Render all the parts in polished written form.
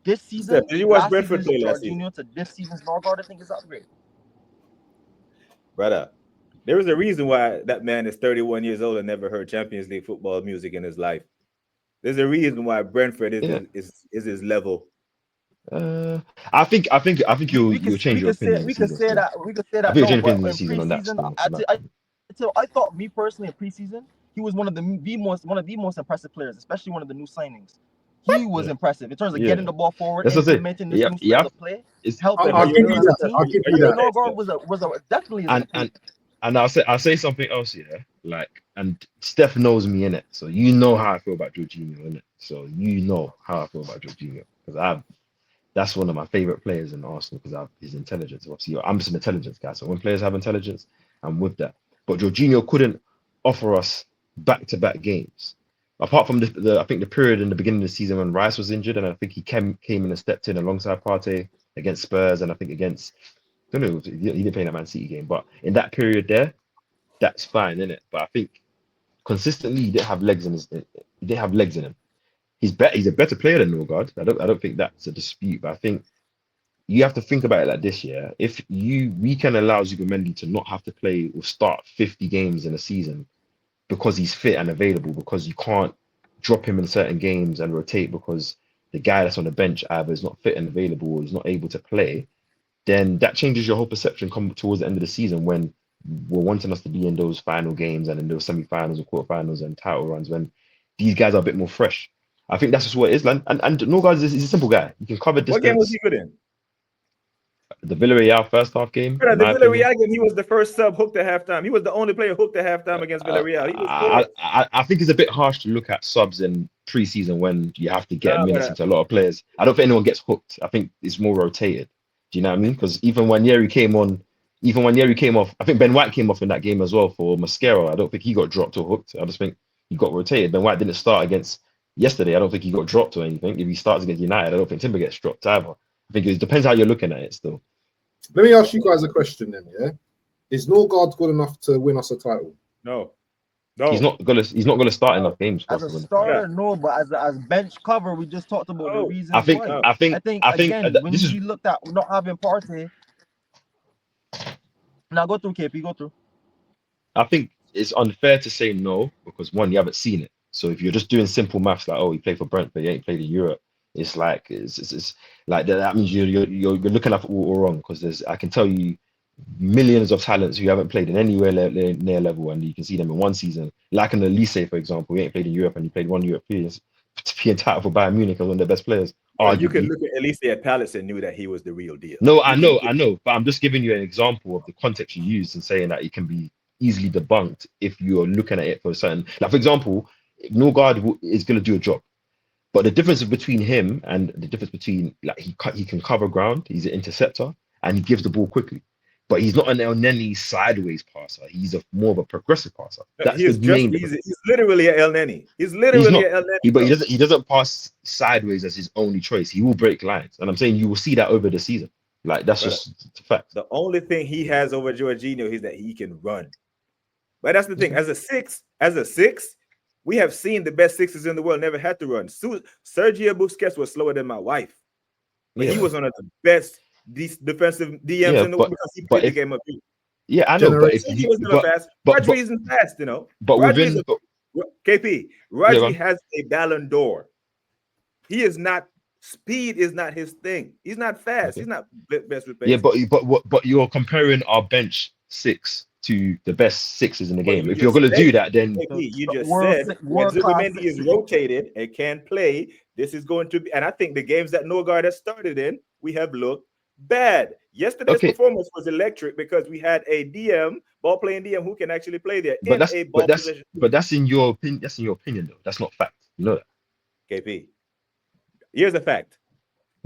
this Steph, season, did you watch last Brentford season's play last season? Jorginho to this season's Norgarrd, I think is upgrade. Brother, there is a reason why that man is 31 years old and never heard Champions League football music in his life. There's a reason why Brentford Yeah. is his level. I think We you'll change your opinion this season still. we could say I that think you'll no, change your but opinion in this season on that preseason, still. On that. I thought me personally in preseason he was one of the most impressive players, especially one of the new signings. He was Yeah. impressive in terms of Yeah. getting the ball forward, That's what I say. implementing this Yeah. new Yeah. style of play, It's helping Are I'll us you give win you as a that. impressed? team. I'll give Are you I you think that. impressed, Norgarrd Steph? was definitely is an and improvement. I'll say something else, yeah. Like, and Steph knows me in it, so you know how I feel about Jorginho in it. So you know how I feel about Jorginho because that's one of my favorite players in Arsenal because of his intelligence. Obviously, I'm just an intelligence guy, so when players have intelligence, I'm with that. But Jorginho couldn't offer us back-to-back games. Apart from I think the period in the beginning of the season when Rice was injured, and I think he came in and stepped in alongside Partey against Spurs, and I think against I don't know, he didn't play in that Man City game, but in that period there, that's fine, isn't it? But I think consistently he didn't have legs in he didn't have legs in him. He's a better player than Norgard. I don't think that's a dispute, but I think you have to think about it like this year. If we can allow Zubimendi to not have to play or start 50 games in a season because he's fit and available, because you can't drop him in certain games and rotate because the guy that's on the bench either is not fit and available or is not able to play, then that changes your whole perception come towards the end of the season when we're wanting us to be in those final games and in those semi-finals and quarterfinals and title runs when these guys are a bit more fresh. I think that's just what it is. And Norgard is a simple guy. He can cover What game was distance. he good in? The Villarreal first half game, Brother, in the my opinion. Villarreal game, he was the first sub hooked at halftime. He was the only player hooked at halftime against Villarreal. He was I, good. I think it's a bit harsh to look at subs in preseason when you have to get Nah, minutes brother. into a lot of players. I don't think anyone gets hooked. I think it's more rotated. Do you know what I mean? Because even when Yeri came off, I think Ben White came off in that game as well for Mascara. I don't think he got dropped or hooked. I just think he got rotated. Ben White didn't start against yesterday. I don't think he got dropped or anything. If he starts against United, I don't think Timber gets dropped either. I think it depends how you're looking at it still. Let me ask you guys a question then. Yeah, is Norgard good enough to win us a title? No. He's No. not gonna start enough games for As us a to win the title. Yeah. starter, no, but as bench cover, we just talked about the No. I reasons think why. No. I think I think I think again when this is we looked at not having Partey. Now go through KP, go through. I think it's unfair to say no because one, you haven't seen it. So if you're just doing simple maths like, oh, he played for Brentford, he ain't played in Europe, it's like it's like that means you're looking at it all wrong because there's I can tell you millions of talents who haven't played in anywhere near level and you can see them in one season. Like in Elise, for example, he ain't played in Europe and he played one European to be entitled for Bayern Munich as one of their best players, Bro, you could arguably. look at least at Palace and knew that he was the real deal. No, You can I know, but I'm just giving you an example of the context you use and saying that it can be easily debunked if you're looking at it for a certain. Like, for example, Norgard is going to do a job, but the difference between him and the difference between like he can cover ground, he's an interceptor, and he gives the ball quickly. But he's not an El Neni sideways passer. He's more of a progressive passer. That's he the is just main difference. he's literally a El Neni. He's He's literally not. a El Neni. But bro. he doesn't pass sideways as his only choice. He will break lines, and I'm saying you will see that over the season. Like that's Brother, just a fact. the only thing he has over Jorginho is that he can run. But that's the thing. As a six, we have seen the best sixes in the world never had to run. Sergio Busquets was slower than my wife, but he Yeah, was one of the best defensive DMs yeah, in the world because he but played the if game of you. yeah, I know, but if Generation. He you was never fast. but Rodri isn't fast, you know. but Rodri is within KP. yeah, Rodri man. has a Ballon d'Or. He is not. Speed is not his thing. He's not fast. Okay. He's not best with Yeah, pace. but you're comparing our bench six to the best sixes in the But game. you If you're just gonna said, do that, then you just World said when world class Zubimendi is six. rotated and can play, this is going to be. And I think the games that Norgarrd has started in, we have looked bad. Yesterday's okay, performance was electric because we had a ball playing DM, who can actually play there but in a ball possession. that's in your opinion. That's in your opinion, though. That's not fact. You know that. KP. Here's the fact: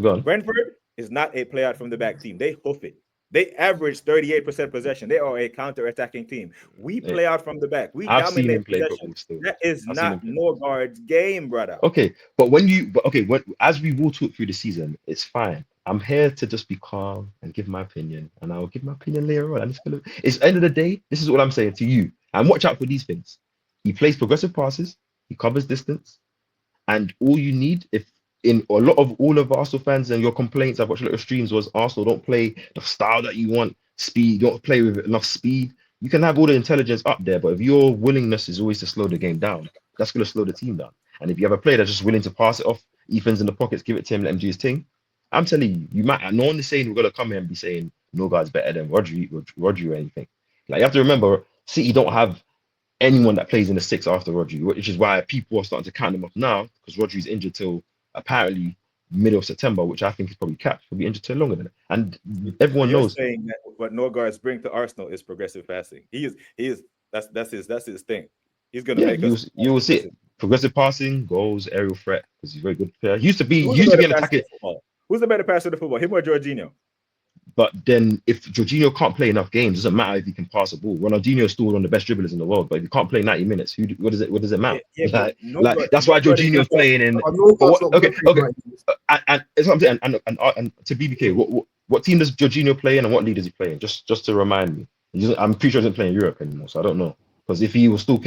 Go on. Brentford is not a play out from the back team. They hoof it. They average 38% possession. They are a counter-attacking team. We Yeah. play out from the back. We I've seen dominate him play possession. football still. That is I've seen him not play. Norgard's game, brother. Okay, but as we will talk through the season, it's fine. I'm here to just be calm and give my opinion, and I'll give my opinion later on. It's end of the day. This is what I'm saying to you, and watch out for these things. He plays progressive passes. He covers distance, and all you need, in a lot of all of Arsenal fans and your complaints, I've watched a lot of streams, was Arsenal don't play the style that you want, speed, don't play with enough speed. You can have all the intelligence up there, but if your willingness is always to slow the game down, that's going to slow the team down. And if you have a player that's just willing to pass it off, Ethan's in the pockets, give it to him, let him do his thing. I'm telling you, you might. No one is saying we're going to come here and be saying Norgar's better than Rodri or anything. Like, you have to remember, City don't have anyone that plays in the six after Rodri, which is why people are starting to count him off now, because Rodri's injured till apparently middle of September, which I think is probably capped. He'll be injured till longer than that. And everyone You're knows saying that what Norgar's bring to Arsenal is progressive passing. He is that's his thing. He's gonna yeah, make us. you will see it. Progressive passing, goals, aerial threat, because he's a very good player. He used to be Who's the better an passer attacking. in football? Who's the better passer in football? Him or Jorginho? But then if Jorginho can't play enough games, it doesn't matter if he can pass a ball. Ronaldinho is still one of the best dribblers in the world, but if you can't play 90 minutes, what does it matter? Yeah, Like that's why Jorginho's playing in. Okay. And it's what I'm saying. And to BBK, what team does Jorginho play in, and what league does he play in? Just to remind me. I'm pretty sure he doesn't play in Europe anymore, so I don't know. Because if he was still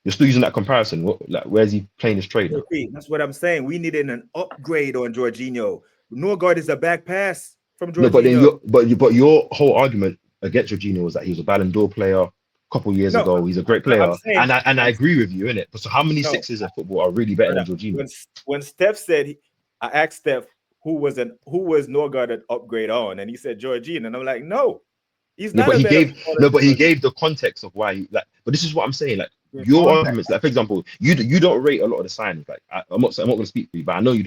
you're still using that comparison, where's he playing his trade now? That's what I'm saying. We needed an upgrade on Jorginho. Norgarrd is a back pass from Jorginho. No, but your whole argument against Jorginho was that he was a Ballon d'Or player a couple years ago. He's a great player, and I agree with you in it. But so how many sixes in football are really better than Jorginho? When Steph said, I asked Steph who was Norgarrd an upgrade on, and he said Jorginho, and I'm like, no, he's not. But he gave the context of why. But this is what I'm saying. Like your arguments, like for example, you don't rate a lot of the signings. Like I'm not going to speak for you, but I know you're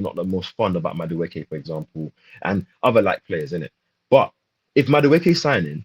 not the most fond about Madueke, for example, and other players in it. But if Madueke signing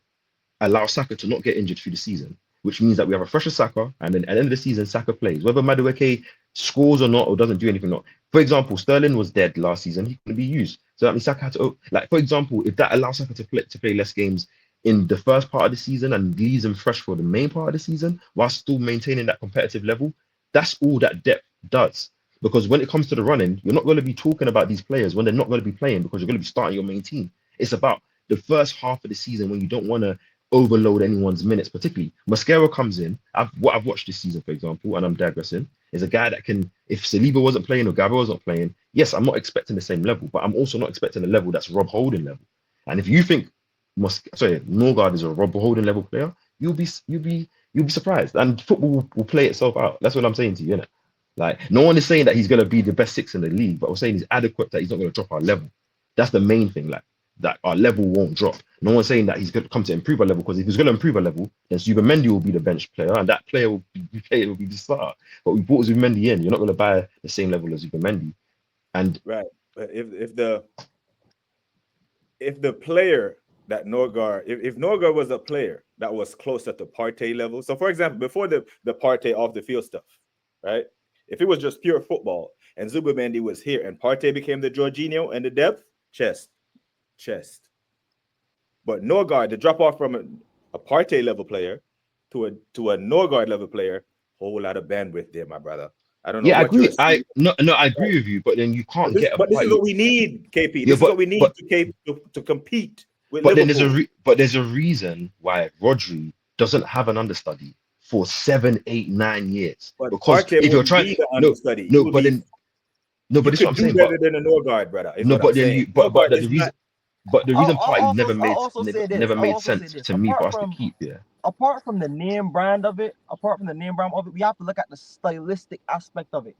allows Saka to not get injured through the season, which means that we have a fresher Saka, and then at the end of the season, Saka plays. Whether Madueke scores or not, or doesn't do anything or not. For example, Sterling was dead last season. He couldn't be used. So that means Saka had to, for example, if that allows Saka to play less games in the first part of the season and leaves him fresh for the main part of the season, while still maintaining that competitive level, that's all that depth does. Because when it comes to the running, you're not going to be talking about these players when they're not going to be playing, because you're going to be starting your main team. It's about the first half of the season when you don't want to overload anyone's minutes, particularly. Mascara comes in. What I've watched this season, for example, and I'm digressing, is a guy that can, if Saliba wasn't playing or Gabriel wasn't playing, yes, I'm not expecting the same level, but I'm also not expecting a level that's Rob Holding level. And if you think Norgarrd is a Rob Holding level player, you'll be surprised. And football will play itself out. That's what I'm saying to you, innit? Like, no one is saying that he's going to be the best six in the league, but we're saying he's adequate, that he's not going to drop our level. That's the main thing, like, that our level won't drop. No one's saying that he's going to come to improve our level, because if he's going to improve our level, then Zubimendi will be the bench player, and that player will be the starter. But we brought Zubimendi in. You're not going to buy the same level as Zubimendi. And right, but if the player that Norgarrd, if Norgarrd was a player that was closer to Partey level, so for example, before the Partey off the field stuff, right? If it was just pure football and Zubimendi was here and Partey became the Jorginho and the depth, chest. But Norgarrd, the drop off from a Partey level player to a Norgarrd level player, whole lot of bandwidth there, my brother. I don't know. Yeah, I agree. I agree with you, but then you can't get. But this is what we need, KP. This is what we need to compete with Liverpool. But there's a reason why Rodri doesn't have an understudy for 7, 8, 9 years. But because Partey if you're trying, but this is what I'm saying. Better than a Norgarrd, brother. The reason Partey never made sense to me for us to keep. Yeah. Apart from the name brand of it, we have to look at the stylistic aspect of it.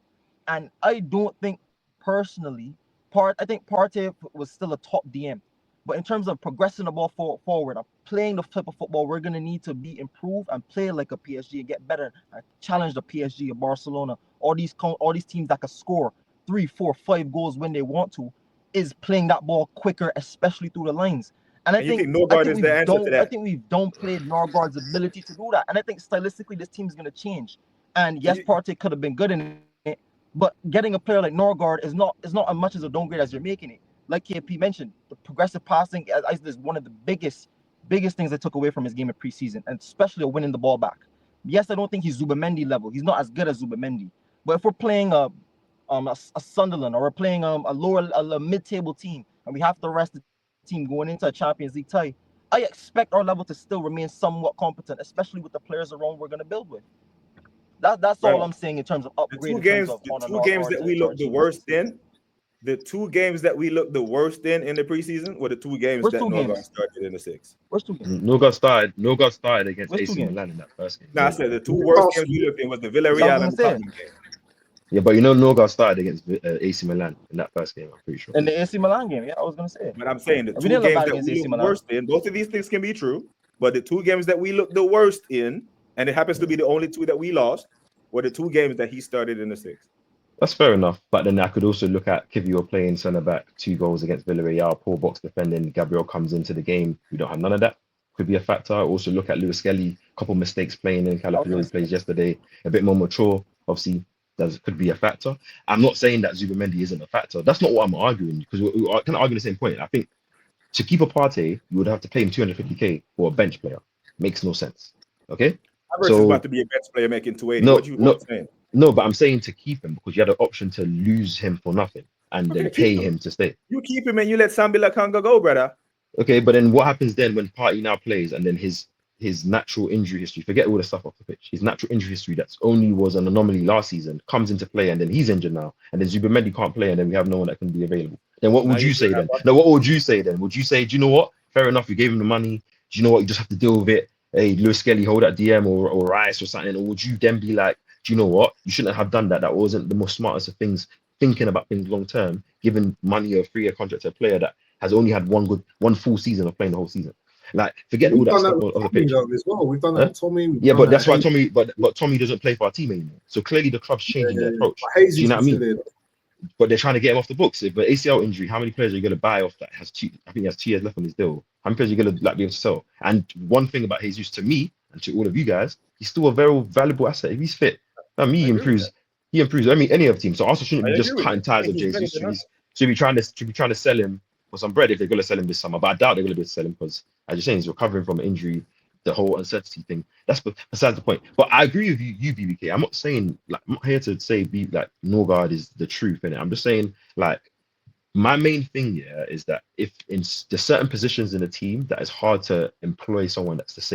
And I don't think personally, I think Partey was still a top DM. But in terms of progressing the ball forward, playing the type of football we're going to need to be improved and play like a PSG and get better and challenge the PSG or Barcelona, all these teams that can score 3, 4, 5 goals when they want to, is playing that ball quicker, especially through the lines. And I think Norgarrd is the answer to that. I think we've downplayed Norgarrd's ability to do that. And I think stylistically this team is going to change. And yes, Partey could have been good in it, but getting a player like Norgarrd is not as much as a downgrade as you're making it. Like KP mentioned, the progressive passing is one of the biggest things I took away from his game of preseason, and especially winning the ball back. Yes, I don't think he's Zubimendi level. He's not as good as Zubimendi. But if we're playing a Sunderland, or we're playing a mid-table team, and we have to rest the team going into a Champions League tie, I expect our level to still remain somewhat competent, especially with the players around we're going to build with. That's all Bro, I'm saying in terms of the upgrade. two In games, terms of the on a two games Norgards that and we looked the Jorginho worst system. in, the two games that we looked the worst in the preseason were the two games Where's that two Norgard games? started in the 6. Where's two games? Norgard started against Where's two AC games? Milan in that first game. Now I said the two Yeah, worst Arsenal. games we looked in was the So I was Villarreal gonna and the say, Tottenham game. Yeah, but you know Norgard started against AC Milan in that first game. I'm pretty sure. in the AC Milan game, yeah, I was gonna say. But I'm saying the We two didn't look games bad that against we AC looked Milan. worst in, both of these things can be true, but the two games that we looked the worst in, and it happens to be the only two that we lost, were the two games that he started in the 6. That's fair enough. But then I could also look at Kivior playing centre back, 2 goals against Villarreal, poor box defending. Gabriel comes into the game. We don't have none of that. Could be a factor. Also look at Lewis Kelly, couple mistakes playing in Calafiori plays yesterday, a bit more mature. Obviously, that could be a factor. I'm not saying that Zubimendi isn't a factor. That's not what I'm arguing because we're kind of arguing the same point. I think to keep a Partey, you would have to pay him 250k for a bench player. Makes no sense. Okay. Havertz is about So to be a bench player making 280. no, What you no, saying? no, but I'm saying to keep him because you had an option to lose him for nothing and then Okay, pay keep him. him to stay. You keep him and you let Sambila Kanga go, brother. Okay, but then what happens then when Partey now plays and then his natural injury history, forget all the stuff off the pitch, his natural injury history that's only was an anomaly last season comes into play and then he's injured now and then Zubimendi can't play and then we have no one that can be available. Then what Now would you you still say have then? No, what would you say then? Would you say, do you know what? Fair enough, you gave him the money. Do you know what? You just have to deal with it. Hey, Lewis Kelly, hold that DM or Rice or something. Or would you then be like, do you know what? You shouldn't have done that. That wasn't the most smartest of things, thinking about things long term, giving money or 3-year contract to a player that has only had one full season of playing the whole season. Like, forget all We've that done stuff that with on the Tommy pitch. though as well. We've done that Huh? with Tommy. We've Yeah, done but that that's why with Tommy, but Tommy doesn't play for our team anymore. So clearly the club's changing their approach. But Hayes Do you know what I mean? still in. But they're trying to get him off the books. If an ACL injury, how many players are you going to buy off that has 2? I think he has 2 years left on his deal. How many players are you going to like be able to sell? And one thing about Jesus to me and to all of you guys, he's still a very valuable asset. If he's fit, I mean, I agree with that. he improves any other team. So Arsenal shouldn't I be agree just with cutting that. I ties think with he's better Jesus. than us. Should be trying to sell him for some bread if they're going to sell him this summer. But I doubt they're going to be able to sell him because, as you're saying, he's recovering from an injury. The whole uncertainty thing. That's besides the point. But I agree with you, BBK. I'm not saying like I'm not here to say like Norgard is the truth in it. I'm just saying like my main thing is that if in the certain positions in a team that is hard to employ someone that's the same